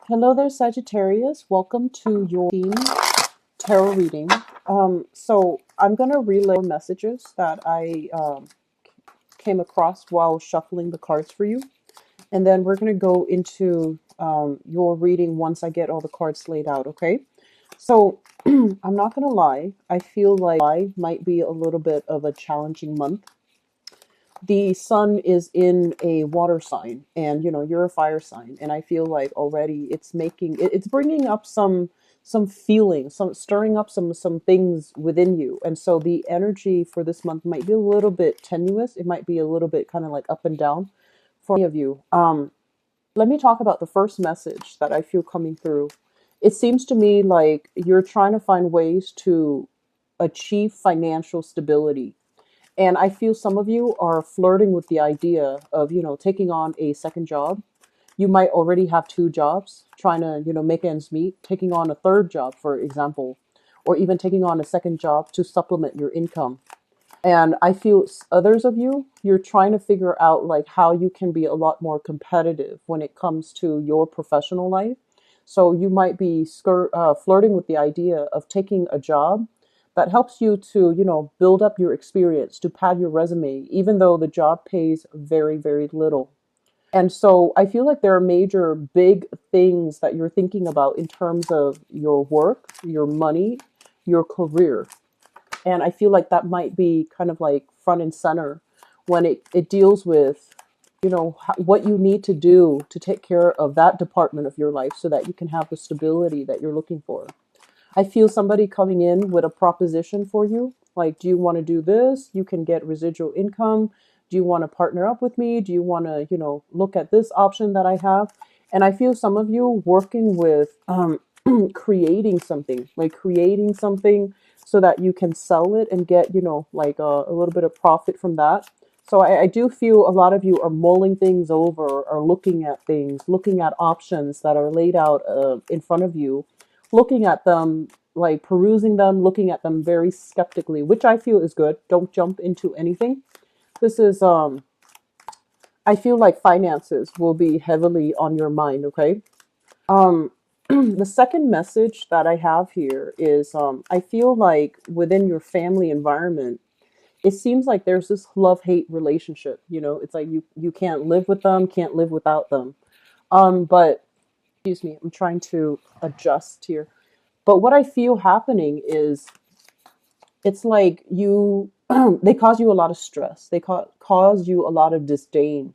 Hello there, Sagittarius. Welcome to your team tarot reading. So I'm going to relay messages that I came across while shuffling the cards for you. And then we're going to go into your reading once I get all the cards laid out, okay? So I'm not going to lie. I feel like July might be a little bit of a challenging month. The sun is in a water sign, and you're a fire sign, and I feel like already it's bringing up some feelings, some stirring up some things within you. And so the energy for this month might be a little bit tenuous. It might be a little bit kind of like up and down for many of you. Let me talk about the first message that I feel coming through. It seems to me like you're trying to find ways to achieve financial stability, and I feel some of you are flirting with the idea of, taking on a second job. You might already have two jobs, trying to, make ends meet, taking on a third job, for example, or even taking on a second job to supplement your income. And I feel others of you, you're trying to figure out like how you can be a lot more competitive when it comes to your professional life. So you might be flirting with the idea of taking a job that helps you to, build up your experience, to pad your resume, even though the job pays very, very little. And so I feel like there are major big things that you're thinking about in terms of your work, your money, your career. And I feel like that might be kind of like front and center when it deals with, what you need to do to take care of that department of your life so that you can have the stability that you're looking for. I feel somebody coming in with a proposition for you. Like, do you want to do this? You can get residual income. Do you want to partner up with me? Do you want to, look at this option that I have? And I feel some of you working with creating something so that you can sell it and get, like a little bit of profit from that. So I do feel a lot of you are mulling things over or looking at things, looking at options that are laid out in front of you, looking at them, like perusing them, looking at them very skeptically, which I feel is good. Don't jump into anything. This is I feel like finances will be heavily on your mind, okay? Um the second message that I have here is I feel like within your family environment, it seems like there's this love-hate relationship. It's like you can't live with them, can't live without them. But excuse me, I'm trying to adjust here. But what I feel happening is it's like you they cause you a lot of stress. They cause you a lot of disdain.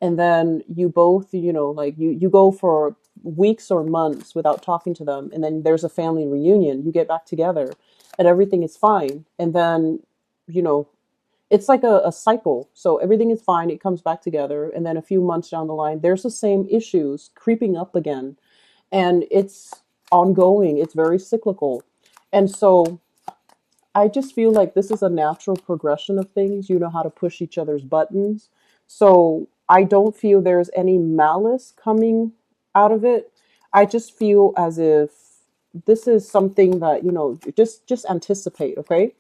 And then you both, like you go for weeks or months without talking to them, and then there's a family reunion. You get back together and everything is fine. And then, you know, it's like a cycle. So everything is fine, it comes back together, and then a few months down the line, there's the same issues creeping up again. And it's ongoing, it's very cyclical. And so I just feel like this is a natural progression of things. You know how to push each other's buttons. So I don't feel there's any malice coming out of it. I just feel as if this is something that, just anticipate, okay?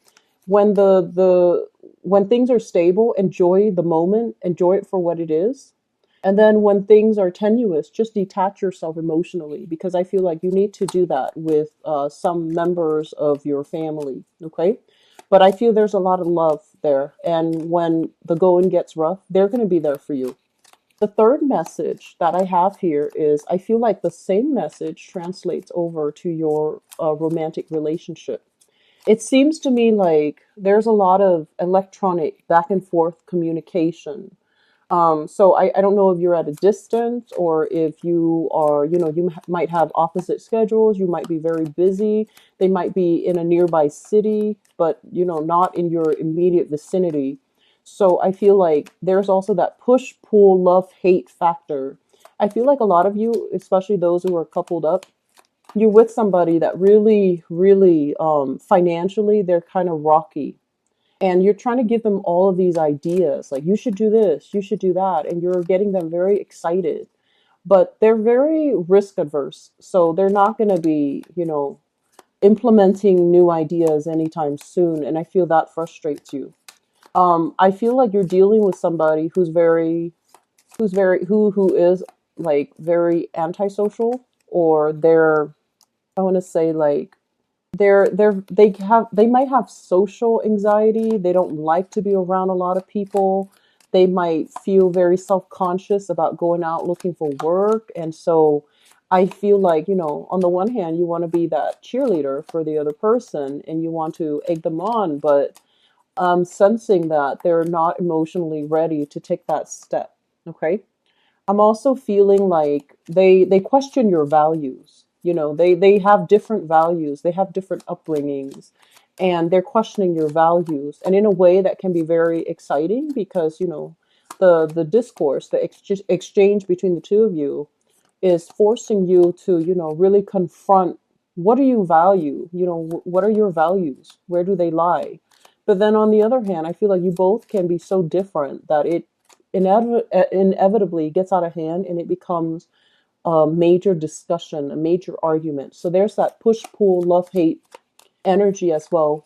When things are stable, enjoy the moment, enjoy it for what it is. And then when things are tenuous, just detach yourself emotionally, because I feel like you need to do that with some members of your family, okay? But I feel there's a lot of love there. And when the going gets rough, they're going to be there for you. The third message that I have here is I feel like the same message translates over to your romantic relationship. It seems to me like there's a lot of electronic back and forth communication. So I don't know if you're at a distance or if you are, might have opposite schedules. You might be very busy. They might be in a nearby city, but, not in your immediate vicinity. So I feel like there's also that push, pull, love, hate factor. I feel like a lot of you, especially those who are coupled up, you're with somebody that really, really, financially, they're kind of rocky, and you're trying to give them all of these ideas like you should do this, you should do that, and you're getting them very excited, but they're very risk adverse, so they're not going to be, implementing new ideas anytime soon, and I feel that frustrates you. I feel like you're dealing with somebody who is like very antisocial, or they're, I want to say like they might have social anxiety. They don't like to be around a lot of people. They might feel very self-conscious about going out looking for work. And so I feel like, on the one hand, you want to be that cheerleader for the other person and you want to egg them on, but I'm sensing that they're not emotionally ready to take that step. Okay. I'm also feeling like they question your values. They have different values. They have different upbringings, and they're questioning your values. And in a way that can be very exciting because the discourse, the exchange between the two of you is forcing you to really confront what do you value. What are your values? Where do they lie? But then on the other hand, I feel like you both can be so different that it inevitably gets out of hand and it becomes a major discussion, a major argument. So there's that push pull, love hate energy as well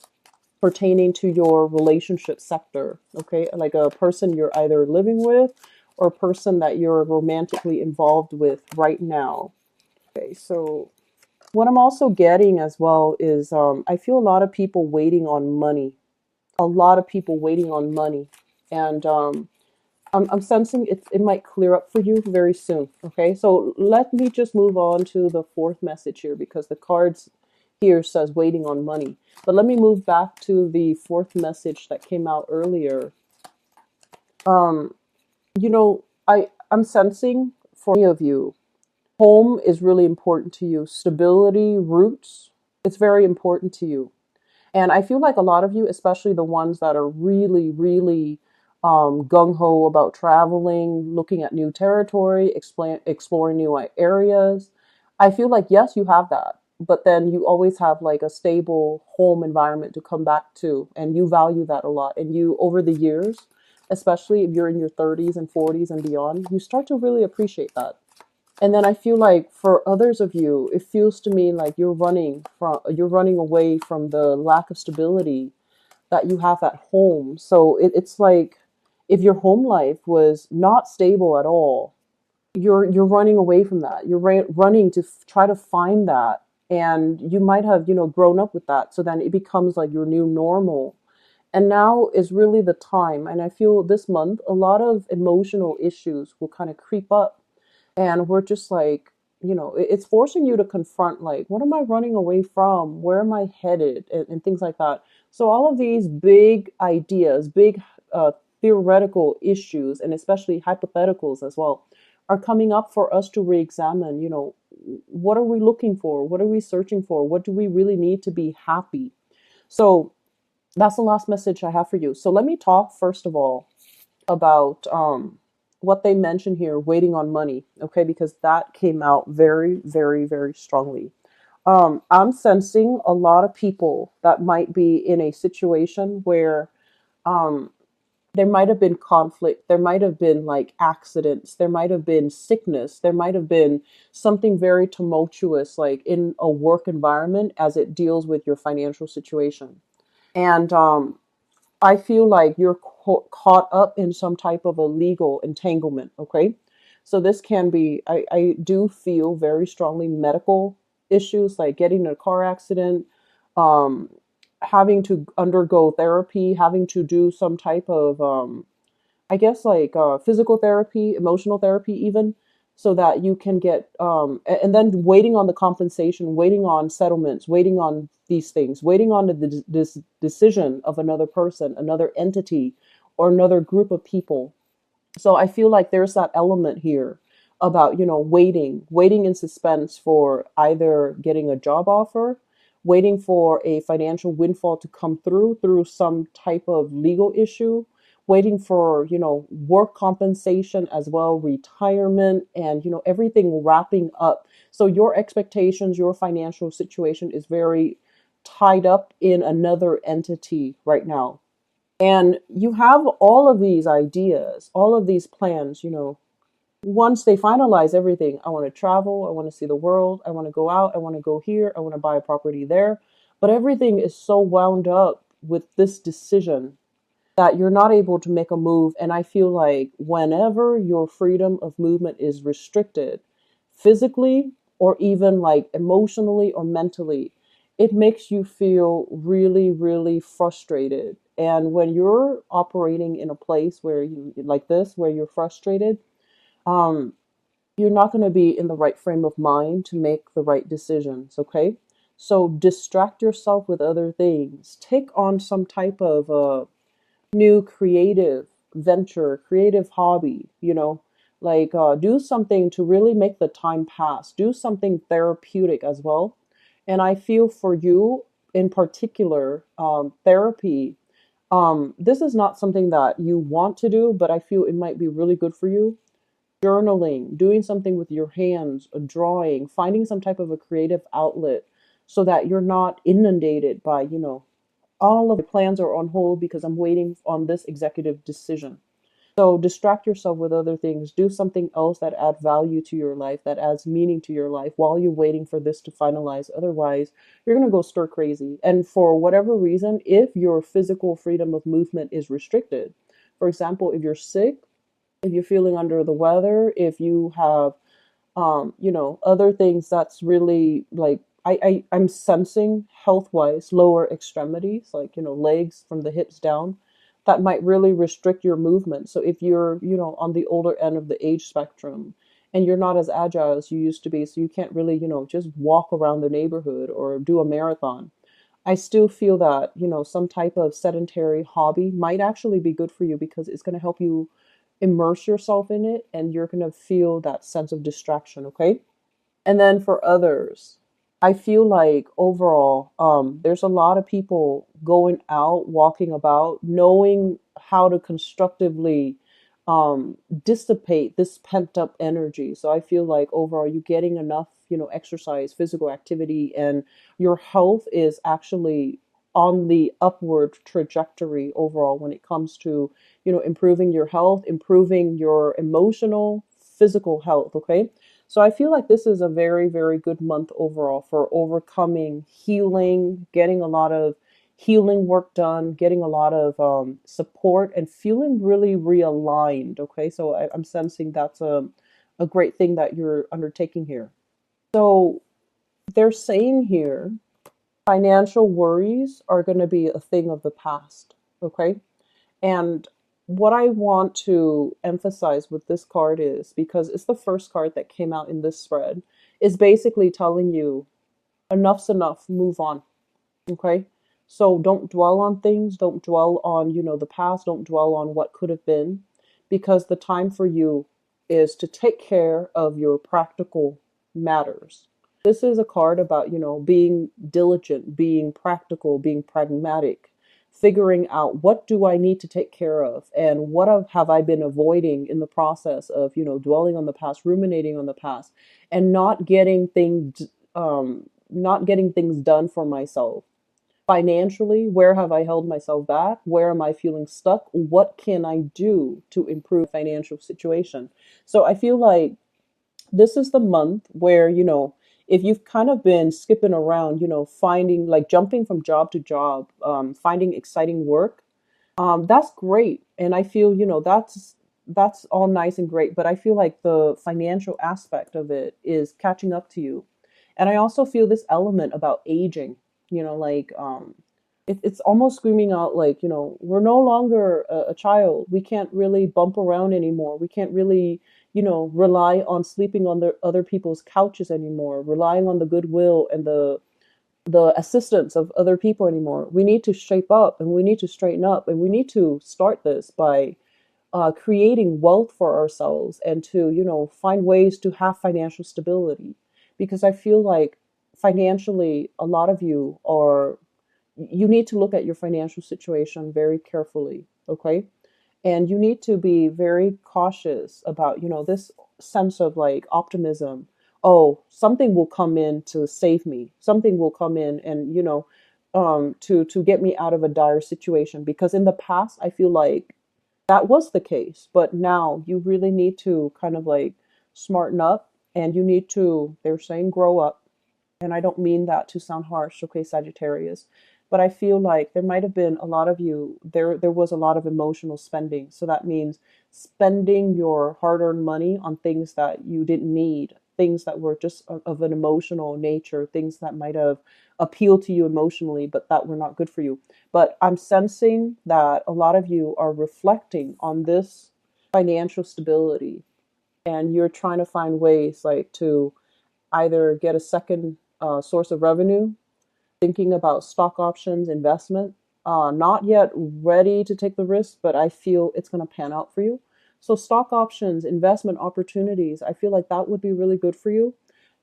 pertaining to your relationship sector. Okay, like a person you're either living with or a person that you're romantically involved with right now. Okay, so what I'm also getting as well is I feel a lot of people waiting on money, a lot of people waiting on money. And I'm sensing it might clear up for you very soon. Okay, so let me just move on to the fourth message here because the cards here says waiting on money. But let me move back to the fourth message that came out earlier. Um, I'm sensing for many of you, home is really important to you. Stability, roots, it's very important to you. And I feel like a lot of you, especially the ones that are really, really gung ho about traveling, looking at new territory, exploring new areas, I feel like, yes, you have that. But then you always have like a stable home environment to come back to. And you value that a lot. And you, over the years, especially if you're in your 30s and 40s and beyond, you start to really appreciate that. And then I feel like for others of you, it feels to me like you're running away from the lack of stability that you have at home. So it's like if your home life was not stable at all, you're running away from that. You're running to try to find that, and you might have grown up with that. So then it becomes like your new normal. And now is really the time. And I feel this month a lot of emotional issues will kind of creep up and we're just like it's forcing you to confront like what am I running away from, where am I headed, and things like that. So all of these big ideas, big theoretical issues, and especially hypotheticals as well, are coming up for us to re-examine. What are we looking for, what are we searching for, what do we really need to be happy? So that's the last message I have for you. So let me talk first of all about what they mention here, waiting on money, okay, because that came out very, very, very strongly. I'm sensing a lot of people that might be in a situation where um, there might have been conflict, there might have been like accidents, there might have been sickness, there might have been something very tumultuous, like in a work environment as it deals with your financial situation. And I feel like you're caught up in some type of a legal entanglement. Okay. So this can be, I do feel very strongly medical issues like getting in a car accident, um, having to undergo therapy, having to do some type of, I guess like physical therapy, emotional therapy, even so that you can get, and then waiting on the compensation, waiting on settlements, waiting on these things, waiting on this decision of another person, another entity, or another group of people. So I feel like there's that element here about, waiting in suspense for either getting a job offer, waiting for a financial windfall to come through some type of legal issue, waiting for, work compensation as well, retirement, and, everything wrapping up. So your expectations, your financial situation is very tied up in another entity right now. And you have all of these ideas, all of these plans, once they finalize everything, I want to travel, I want to see the world, I want to go out, I want to go here, I want to buy a property there. But everything is so wound up with this decision that you're not able to make a move. And I feel like whenever your freedom of movement is restricted physically, or even like emotionally or mentally, it makes you feel really, really frustrated. And when you're operating in a place where you like this, where you're frustrated, um, you're not going to be in the right frame of mind to make the right decisions. Okay. So distract yourself with other things. Take on some type of new creative venture, creative hobby, like do something to really make the time pass. Do something therapeutic as well. And I feel for you in particular, therapy, this is not something that you want to do, but I feel it might be really good for you. Journaling, doing something with your hands, a drawing, finding some type of a creative outlet so that you're not inundated by, all of the plans are on hold because I'm waiting on this executive decision. So distract yourself with other things. Do something else that add value to your life, that adds meaning to your life while you're waiting for this to finalize. Otherwise, you're going to go stir crazy. And for whatever reason, if your physical freedom of movement is restricted, for example, if you're sick, if you're feeling under the weather, if you have other things that's really like I'm sensing health wise lower extremities, like, legs from the hips down, that might really restrict your movement. So if you're, on the older end of the age spectrum and you're not as agile as you used to be, so you can't really, just walk around the neighborhood or do a marathon, I still feel that, some type of sedentary hobby might actually be good for you because it's going to help you immerse yourself in it and you're going to feel that sense of distraction, okay? And then for others, I feel like overall, there's a lot of people going out, walking about, knowing how to constructively dissipate this pent up energy. So I feel like overall, you're getting enough, exercise, physical activity, and your health is actually on the upward trajectory overall when it comes to, improving your health, improving your emotional, physical health. Okay. So I feel like this is a very, very good month overall for overcoming, healing, getting a lot of healing work done, getting a lot of support, and feeling really realigned. Okay, so I'm sensing that's a great thing that you're undertaking here. So they're saying here financial worries are going to be a thing of the past. Okay, and what I want to emphasize with this card is, because it's the first card that came out in this spread, is basically telling you enough's enough, move on. Okay? So don't dwell on things, don't dwell on, the past, don't dwell on what could have been, because the time for you is to take care of your practical matters. This is a card about, being diligent, being practical, being pragmatic, figuring out what do I need to take care of and what have I been avoiding in the process of, dwelling on the past, ruminating on the past, and not getting things done for myself. Financially, where have I held myself back? Where am I feeling stuck? What can I do to improve financial situation? So I feel like this is the month where, if you've kind of been skipping around, finding like jumping from job to job, finding exciting work, that's great. And I feel, that's all nice and great. But I feel like the financial aspect of it is catching up to you. And I also feel this element about aging, like it's almost screaming out like, we're no longer a child. We can't really bump around anymore. We can't really, rely on sleeping on the other people's couches anymore, relying on the goodwill and the assistance of other people anymore. We need to shape up and we need to straighten up and we need to start this by creating wealth for ourselves and to, find ways to have financial stability. Because I feel like financially, a lot of you need to look at your financial situation very carefully, okay? And you need to be very cautious about, this sense of like optimism. Oh, something will come in to save me. Something will come in and, to get me out of a dire situation. Because in the past, I feel like that was the case. But now you really need to kind of like smarten up and you need to, they're saying, grow up. And I don't mean that to sound harsh, okay, Sagittarius, but I feel like there might have been a lot of you, there was a lot of emotional spending. So that means spending your hard-earned money on things that you didn't need things that were just of an emotional nature, things that might have appealed to you emotionally, but that were not good for you. But I'm sensing that a lot of you are reflecting on this financial stability, and you're trying to find ways like to either get a second source of revenue, thinking about stock options, investment. Not yet ready to take the risk, but I feel it's going to pan out for you. So, stock options, investment opportunities, I feel like that would be really good for you.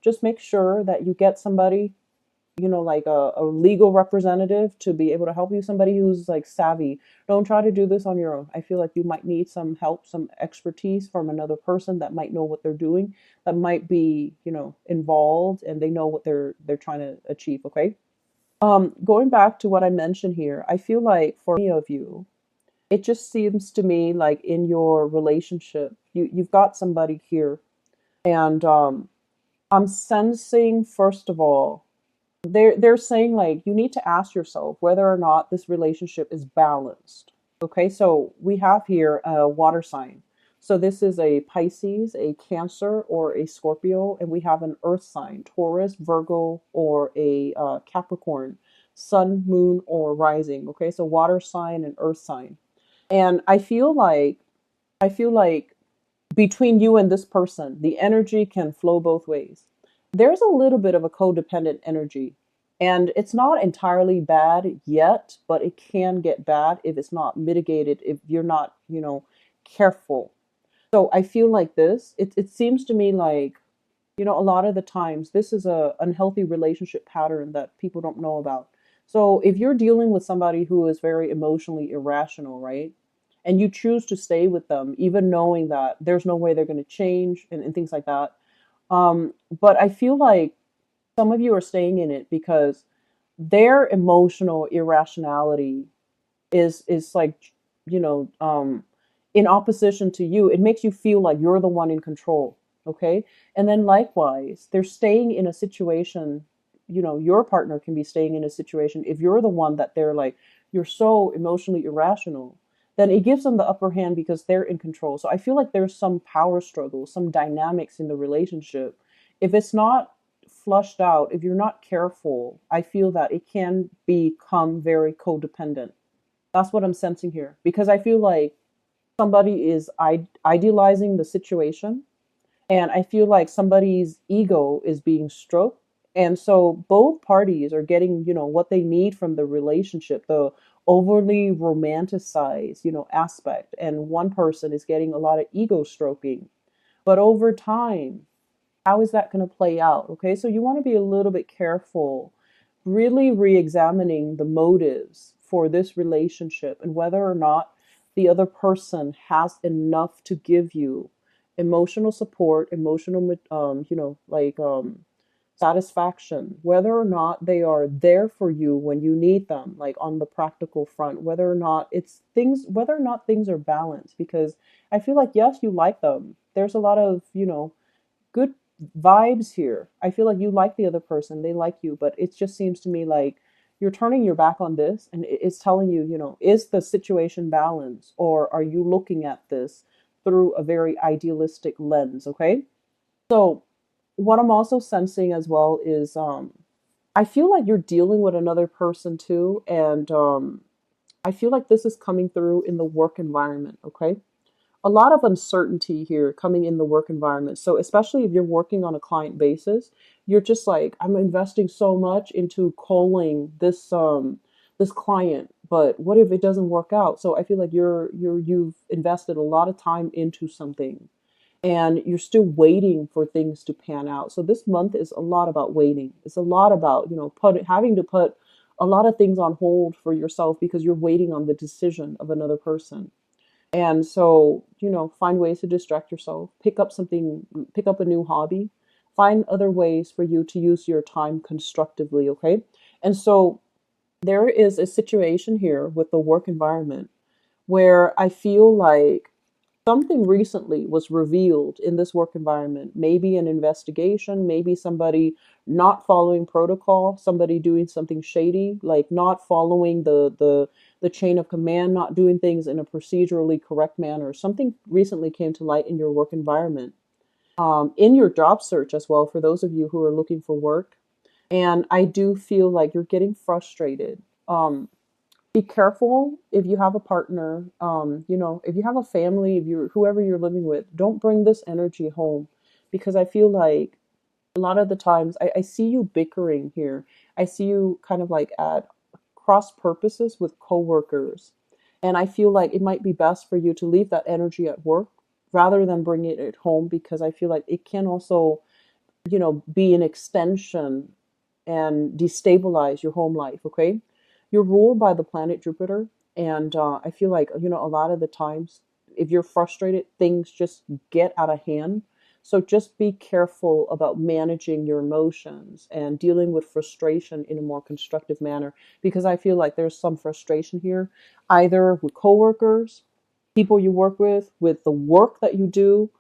Just make sure that you get somebody, like a legal representative to be able to help you, somebody who's like savvy. Don't try to do this on your own. I feel like you might need some help, some expertise from another person that might know what they're doing, that might be, involved, and they know what they're trying to achieve, okay? Going back to what I mentioned here, I feel like for many of you, it just seems to me like in your relationship, you've got somebody here, and I'm sensing, first of all, they're saying like you need to ask yourself whether or not this relationship is balanced. Okay, so we have here a water sign. So this is a Pisces, a Cancer, or a Scorpio, and we have an earth sign, Taurus, Virgo, or a Capricorn, sun, moon, or rising. Okay, so water sign and earth sign. And I feel like between you and this person, the energy can flow both ways. There's a little bit of a codependent energy, and it's not entirely bad yet, but it can get bad if it's not mitigated, if you're not, careful. So I feel like this, it seems to me like, a lot of the times this is a unhealthy relationship pattern that people don't know about. So if you're dealing with somebody who is very emotionally irrational, right? And you choose to stay with them, even knowing that there's no way they're going to change, and things like that. But I feel like some of you are staying in it because their emotional irrationality is like, you know um in opposition to you. It makes you feel like you're the one in control. Okay, and then likewise they're staying in a situation. Your partner can be staying in a situation, if you're the one that they're like, you're so emotionally irrational, then it gives them the upper hand because they're in control. So I feel like there's some power struggle, some dynamics in the relationship. If it's not flushed out, if you're not careful, I feel that it can become very codependent. That's what I'm sensing here, because I feel like somebody is idealizing the situation, and I feel like somebody's ego is being stroked. And so both parties are getting, what they need from the relationship, the overly romanticized, aspect. And one person is getting a lot of ego stroking. But over time, how is that going to play out? Okay, so you want to be a little bit careful, really re-examining the motives for this relationship and whether or not the other person has enough to give you emotional support, emotional, satisfaction, whether or not they are there for you when you need them, like on the practical front, whether or not things are balanced. Because I feel like, yes, you like them. There's a lot of, good vibes here. I feel like you like the other person, they like you, but it just seems to me like you're turning your back on this, and it's telling you, is the situation balanced, or are you looking at this through a very idealistic lens? Okay, so what I'm also sensing as well is I feel like you're dealing with another person too, and I feel like this is coming through in the work environment. Okay, a lot of uncertainty here coming in the work environment. So especially if you're working on a client basis, you're just like, I'm investing so much into calling this client, but what if it doesn't work out? So I feel like you've invested a lot of time into something, and you're still waiting for things to pan out. So this month is a lot about waiting. It's a lot about, having to put a lot of things on hold for yourself because you're waiting on the decision of another person. And so, find ways to distract yourself, pick up a new hobby, find other ways for you to use your time constructively, okay? And so there is a situation here with the work environment where I feel like something recently was revealed in this work environment. Maybe an investigation, maybe somebody not following protocol, somebody doing something shady, like not following the chain of command, not doing things in a procedurally correct manner. Something recently came to light in your work environment. in your job search as well, for those of you who are looking for work. And I do feel like you're getting frustrated. Be careful if you have a partner, if you have a family, if you're whoever you're living with, don't bring this energy home, because I feel like a lot of the times I see you bickering here. I see you kind of like at cross purposes with coworkers. And I feel like it might be best for you to leave that energy at work rather than bring it at home, because I feel like it can also, be an extension and destabilize your home life, okay? You're ruled by the planet Jupiter. And I feel like, a lot of the times, if you're frustrated, things just get out of hand. So just be careful about managing your emotions and dealing with frustration in a more constructive manner, because I feel like there's some frustration here, either with coworkers, people you work with the work that you do.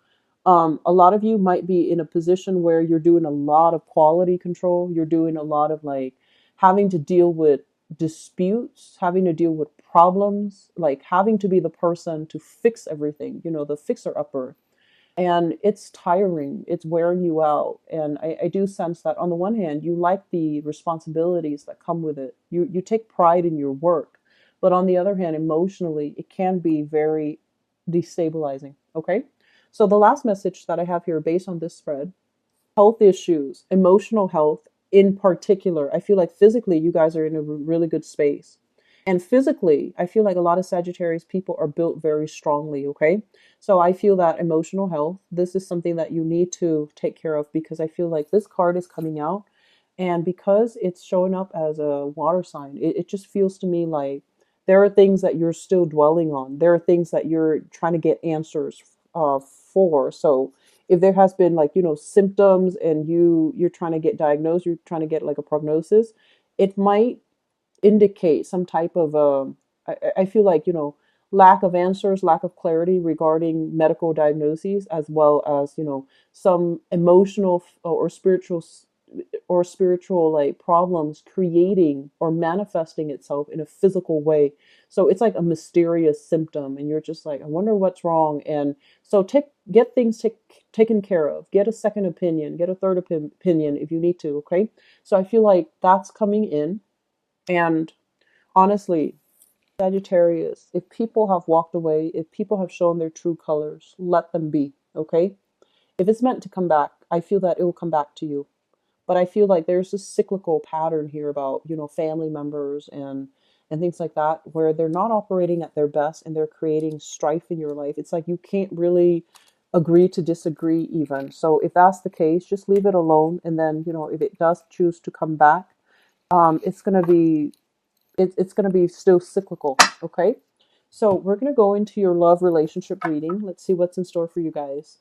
A lot of you might be in a position where you're doing a lot of quality control. You're doing a lot of like having to deal with disputes, having to deal with problems, like having to be the person to fix everything, the fixer upper. And it's tiring, it's wearing you out. And I do sense that on the one hand, you like the responsibilities that come with it. You take pride in your work. But on the other hand, emotionally, it can be very destabilizing. Okay. So the last message that I have here based on this spread: health issues, emotional health in particular. I feel like physically you guys are in a really good space. And physically, I feel like a lot of Sagittarius people are built very strongly, okay? So I feel that emotional health, this is something that you need to take care of, because I feel like this card is coming out, and because it's showing up as a water sign, it just feels to me like there are things that you're still dwelling on. There are things that you're trying to get answers for. So if there has been like, symptoms and you're trying to get diagnosed, you're trying to get like a prognosis, it might indicate some type of I feel like, lack of answers, lack of clarity regarding medical diagnoses, as well as, some emotional or spiritual like problems creating or manifesting itself in a physical way. So it's like a mysterious symptom, and you're just like, I wonder what's wrong. And so get things taken care of. Get a second opinion, get a third opinion if you need to. Okay. So I feel like that's coming in. And honestly, Sagittarius, if people have walked away, if people have shown their true colors, let them be, okay? If it's meant to come back, I feel that it will come back to you. But I feel like there's this cyclical pattern here about, family members and things like that, where they're not operating at their best and they're creating strife in your life. It's like you can't really agree to disagree even. So if that's the case, just leave it alone. And then, if it does choose to come back, it's going to be it's going to be still cyclical. Okay. So we're going to go into your love relationship reading. Let's see what's in store for you guys.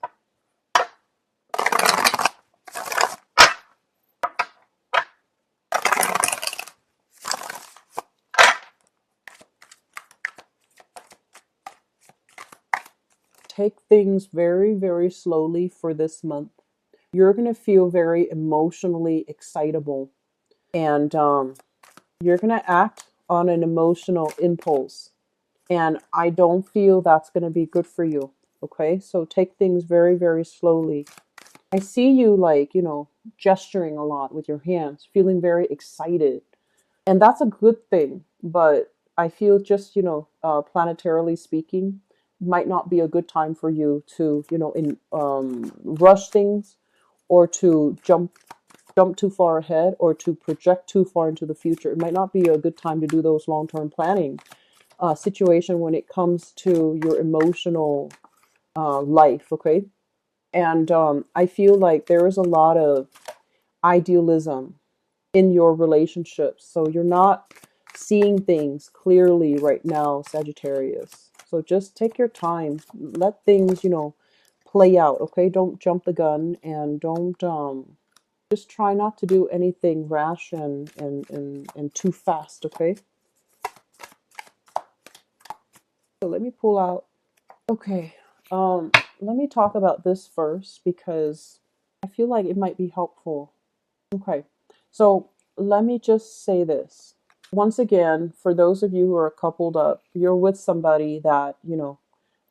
Take things very, very slowly for this month. You're going to feel very emotionally excitable, and you're going to act on an emotional impulse. And I don't feel that's going to be good for you. Okay. So take things very, very slowly. I see you like, gesturing a lot with your hands, feeling very excited. And that's a good thing. But I feel just, planetarily speaking, might not be a good time for you to, rush things, or to jump too far ahead, or to project too far into the future. It might not be a good time to do those long-term planning situation when it comes to your emotional life, okay? And I feel like there is a lot of idealism in your relationships. So you're not seeing things clearly right now, Sagittarius. So just take your time. Let things, play out, okay? Don't jump the gun, and don't just try not to do anything rash and too fast, okay? So let me pull out. Okay. Let me talk about this first, because I feel like it might be helpful. Okay. So let me just say this. Once again, for those of you who are coupled up, you're with somebody that,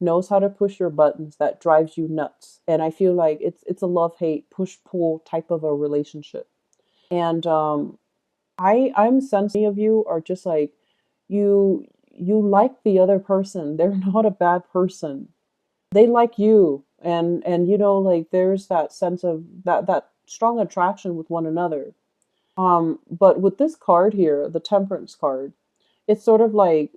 knows how to push your buttons, that drives you nuts. And I feel like it's a love-hate, push-pull type of a relationship. And I'm sensing of you are just like you like the other person. They're not a bad person. They like you. And like there's that sense of that strong attraction with one another. But with this card here, the Temperance card, it's sort of like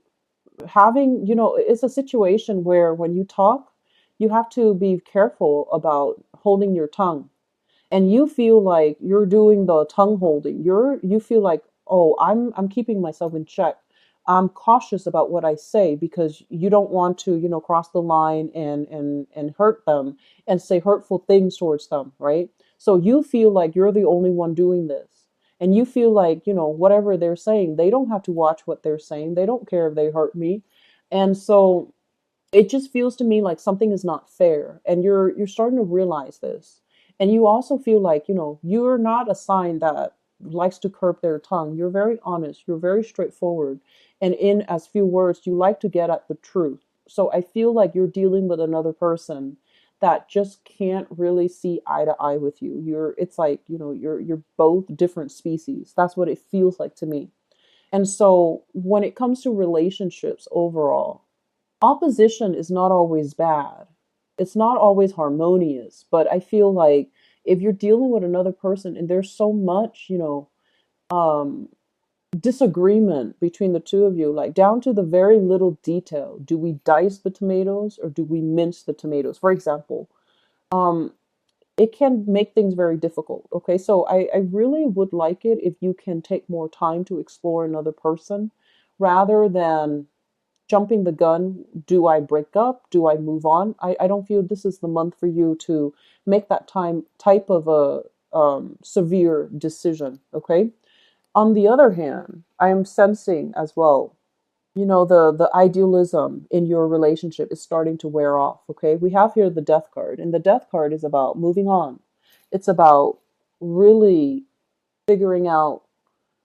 having, it's a situation where when you talk, you have to be careful about holding your tongue, and you feel like you're doing the tongue holding. You feel like, oh, I'm keeping myself in check. I'm cautious about what I say because you don't want to, cross the line and hurt them and say hurtful things towards them, right? So you feel like you're the only one doing this. And you feel like, whatever they're saying, they don't have to watch what they're saying. They don't care if they hurt me. And so it just feels to me like something is not fair, and you're starting to realize this. And you also feel like, you're not a sign that likes to curb their tongue. You're very honest, you're very straightforward, and in as few words you like to get at the truth. So I feel like you're dealing with another person that just can't really see eye to eye with you. It's like, you're both different species. That's what it feels like to me. And so when it comes to relationships overall, opposition is not always bad. It's not always harmonious, but I feel like if you're dealing with another person and there's so much, um, disagreement between the two of you, like down to the very little detail. Do we dice the tomatoes or do we mince the tomatoes? For example, um, it can make things very difficult. Okay, so I really would like it if you can take more time to explore another person rather than jumping the gun. Do I break up? Do I move on? I don't feel this is the month for you to make that time type of a severe decision. Okay. On the other hand, I am sensing as well, the idealism in your relationship is starting to wear off. Okay. We have here the Death card, and the Death card is about moving on. It's about really figuring out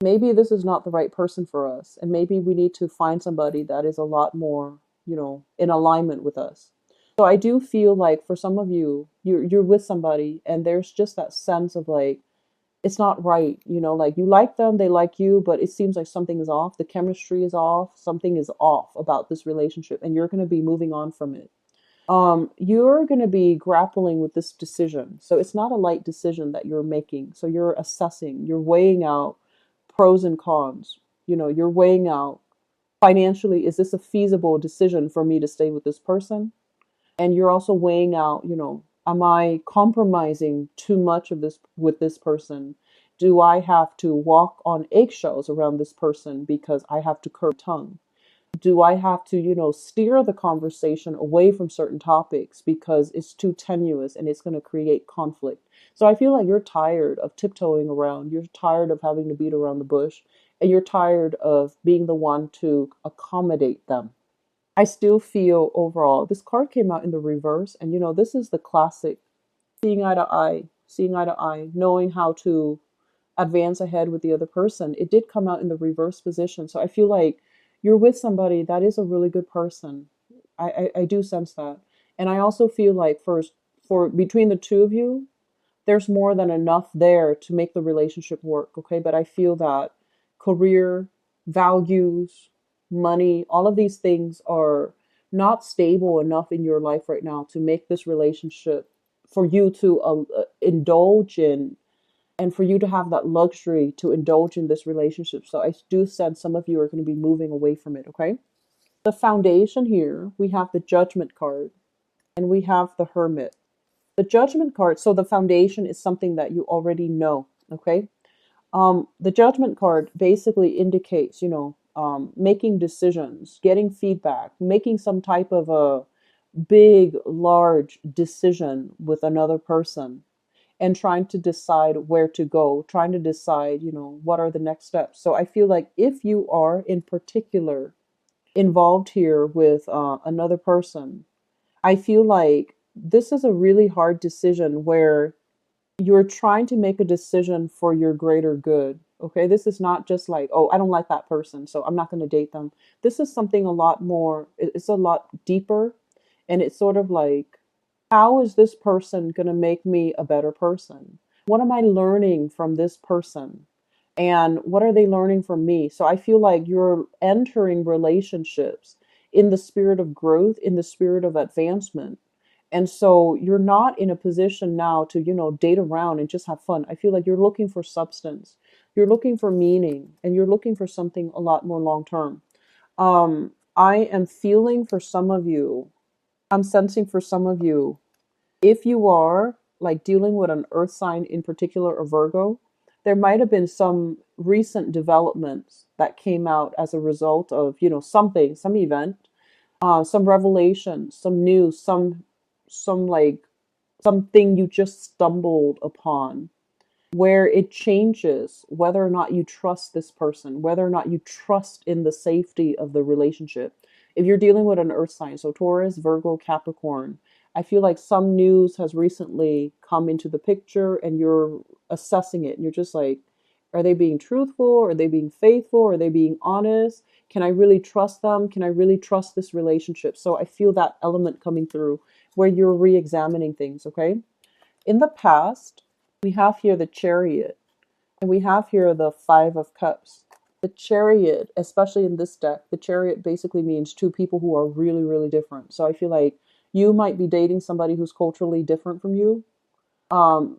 maybe this is not the right person for us, and maybe we need to find somebody that is a lot more, in alignment with us. So I do feel like for some of you, you're with somebody and there's just that sense of like it's not right, like you like them, they like you, but it seems like something is off. The chemistry is off. Something is off about this relationship, and you're going to be moving on from it. You're going to be grappling with this decision. So it's not a light decision that you're making. So you're assessing, you're weighing out pros and cons. You're weighing out financially, is this a feasible decision for me to stay with this person? And you're also weighing out, am I compromising too much of this with this person? Do I have to walk on eggshells around this person because I have to curb tongue? Do I have to, steer the conversation away from certain topics because it's too tenuous and it's going to create conflict? So I feel like you're tired of tiptoeing around. You're tired of having to beat around the bush, and you're tired of being the one to accommodate them. I still feel overall, this card came out in the reverse, and this is the classic seeing eye to eye, knowing how to advance ahead with the other person. It did come out in the reverse position. So I feel like you're with somebody that is a really good person. I do sense that. And I also feel like for between the two of you, there's more than enough there to make the relationship work. Okay. But I feel that career, values, money, all of these things are not stable enough in your life right now to make this relationship for you to indulge in, and for you to have that luxury to indulge in this relationship. So I do sense some of you are going to be moving away from it, okay? The foundation here, we have the Judgment card and we have the Hermit. The Judgment card, so the foundation is something that you already know, okay? The Judgment card basically indicates, making decisions, getting feedback, making some type of a big, large decision with another person, and trying to decide where to go, trying to decide, what are the next steps. So I feel like if you are in particular involved here with another person, I feel like this is a really hard decision where you're trying to make a decision for your greater good. Okay, this is not just like, oh, I don't like that person, so I'm not going to date them. This is something a lot more, it's a lot deeper. And it's sort of like, how is this person going to make me a better person? What am I learning from this person? And what are they learning from me? So I feel like you're entering relationships in the spirit of growth, in the spirit of advancement. And so you're not in a position now to, date around and just have fun. I feel like you're looking for substance, you're looking for meaning, and you're looking for something a lot more long term. I am feeling for some of you, I'm sensing for some of you, if you are like dealing with an earth sign in particular or Virgo, there might have been some recent developments that came out as a result of, something, some event, some revelation, some news, some like something you just stumbled upon where it changes whether or not you trust this person, whether or not you trust in the safety of the relationship. If you're dealing with an earth sign, so Taurus, Virgo, Capricorn, I feel like some news has recently come into the picture and you're assessing it and you're just like, are they being truthful? Are they being faithful? Are they being honest? Can I really trust them? Can I really trust this relationship? So I feel that element coming through where you're re examining things, okay? In the past, we have here the Chariot, and we have here the Five of Cups. The Chariot, especially in this deck, the Chariot basically means two people who are really, really different. So I feel like you might be dating somebody who's culturally different from you. Um,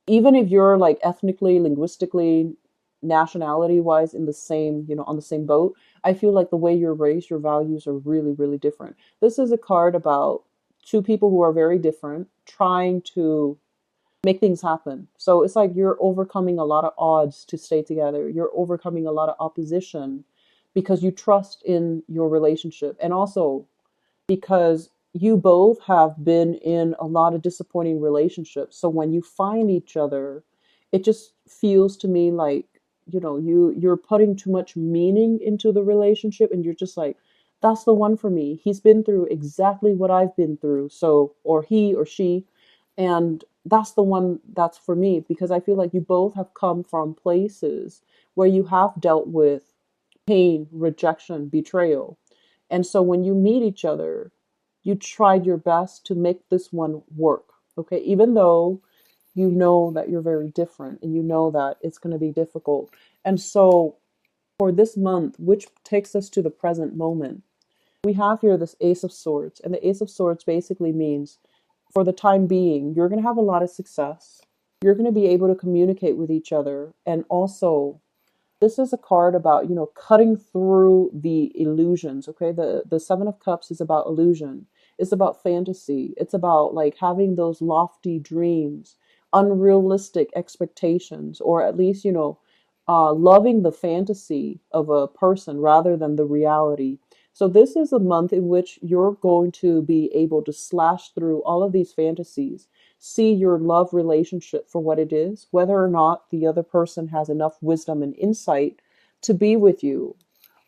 Even if you're like ethnically, linguistically, nationality wise in the same, on the same boat, I feel like the way you're raised, your values are really, really different. This is a card about two people who are very different trying to make things happen. So it's like you're overcoming a lot of odds to stay together. You're overcoming a lot of opposition because you trust in your relationship. And also because you both have been in a lot of disappointing relationships. So when you find each other, it just feels to me like, you're putting too much meaning into the relationship and you're just like, that's the one for me. He's been through exactly what I've been through. So, or he or she, and that's the one that's for me because I feel like you both have come from places where you have dealt with pain, rejection, betrayal. And so when you meet each other, you tried your best to make this one work. Okay. Even though you know that you're very different and you know that it's going to be difficult. And so for this month, which takes us to the present moment, we have here this Ace of Swords. And the Ace of Swords basically means for the time being, you're going to have a lot of success. You're going to be able to communicate with each other. And also, this is a card about, cutting through the illusions. Okay. The Seven of Cups is about illusion. It's about fantasy. It's about like having those lofty dreams, unrealistic expectations, or at least, loving the fantasy of a person rather than the reality. So this is a month in which you're going to be able to slash through all of these fantasies, see your love relationship for what it is, whether or not the other person has enough wisdom and insight to be with you,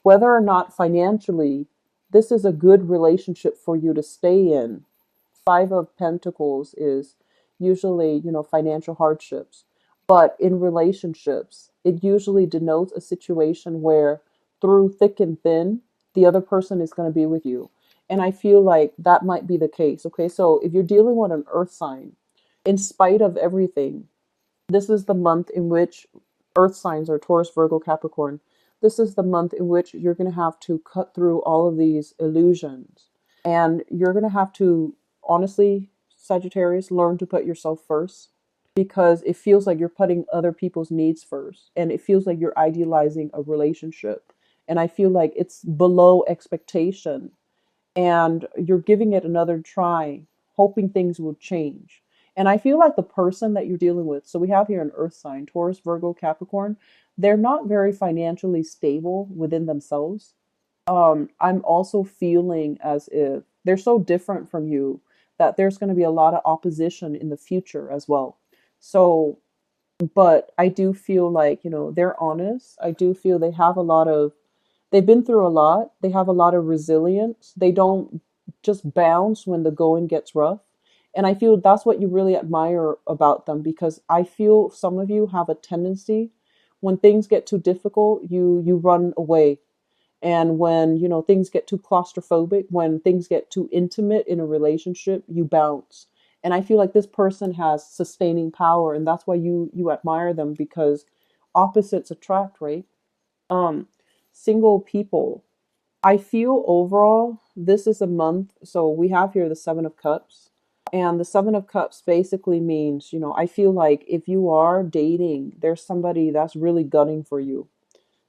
whether or not financially this is a good relationship for you to stay in. Five of Pentacles is usually, financial hardships. But in relationships, it usually denotes a situation where through thick and thin, the other person is going to be with you. And I feel like that might be the case. Okay, so if you're dealing with an earth sign, in spite of everything, this is the month in which earth signs are Taurus, Virgo, Capricorn. This is the month in which you're going to have to cut through all of these illusions. And you're going to have to, honestly, Sagittarius, learn to put yourself first because it feels like you're putting other people's needs first. And it feels like you're idealizing a relationship. And I feel like it's below expectation and you're giving it another try, hoping things will change. And I feel like the person that you're dealing with, so we have here an earth sign, Taurus, Virgo, Capricorn, they're not very financially stable within themselves. I'm also feeling as if they're so different from you that there's going to be a lot of opposition in the future as well. So, but I do feel like, they're honest. I do feel they've been through a lot. They have a lot of resilience. They don't just bounce when the going gets rough. And I feel that's what you really admire about them because I feel some of you have a tendency when things get too difficult, you run away And when, things get too claustrophobic, when things get too intimate in a relationship, you bounce. And I feel like this person has sustaining power, and that's why you admire them, because opposites attract, right? Um, Single people. I feel overall this is a month. So we have here the Seven of Cups. And the Seven of Cups basically means, I feel like if you are dating, there's somebody that's really gunning for you.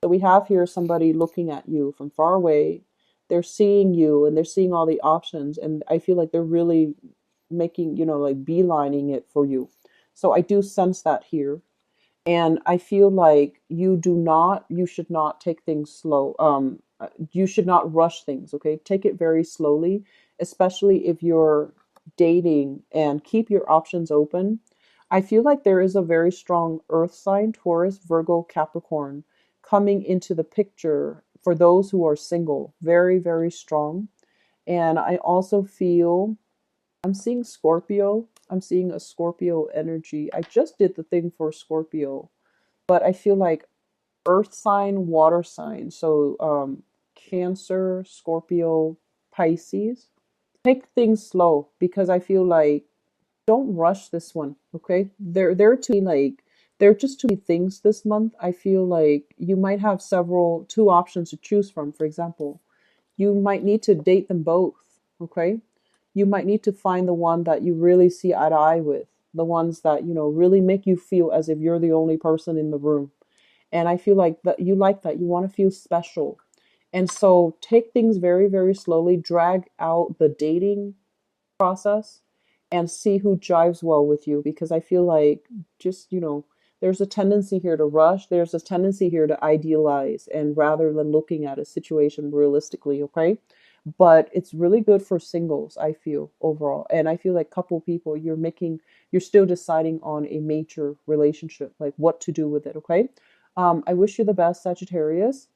So we have here somebody looking at you from far away. They're seeing you and they're seeing all the options. And I feel like they're really making, like beelining it for you. So I do sense that here. And I feel like you should not take things slow. You should not rush things, okay? Take it very slowly, especially if you're dating, and keep your options open. I feel like there is a very strong earth sign, Taurus, Virgo, Capricorn, coming into the picture for those who are single. Very, very strong. And I also feel I'm seeing Scorpio. I'm seeing a Scorpio energy. I just did the thing for Scorpio, but I feel like earth sign, water sign. So Cancer, Scorpio, Pisces. Take things slow, because I feel like don't rush this one, okay? There are just too many things this month. I feel like you might have two options to choose from. For example, you might need to date them both, okay? You might need to find the one that you really see eye to eye with, the ones that, really make you feel as if you're the only person in the room. And I feel like that you like that. You want to feel special. And so take things very, very slowly, drag out the dating process, and see who jives well with you, because I feel like just, there's a tendency here to rush. There's a tendency here to idealize, and rather than looking at a situation realistically, okay? But it's really good for singles, I feel, overall. And I feel like couple people, you're still deciding on a major relationship, like what to do with it, okay? I wish you the best, Sagittarius.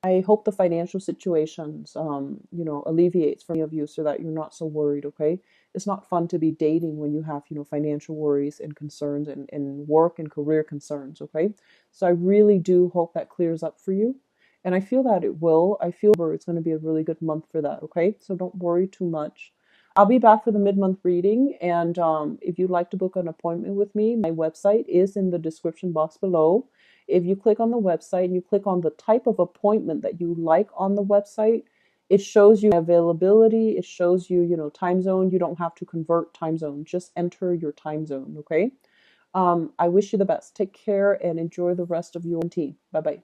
I hope the financial situations, alleviates for any of you, so that you're not so worried, okay? It's not fun to be dating when you have, financial worries and concerns, and work and career concerns, okay? So I really do hope that clears up for you. And I feel that it will. I feel it's going to be a really good month for that, okay? So don't worry too much. I'll be back for the mid-month reading, and if you'd like to book an appointment with me, my website is in the description box below. If you click on the website and you click on the type of appointment that you like on the website, it shows you availability. It shows you, time zone. You don't have to convert time zone. Just enter your time zone, okay? I wish you the best. Take care and enjoy the rest of your routine. Bye-bye.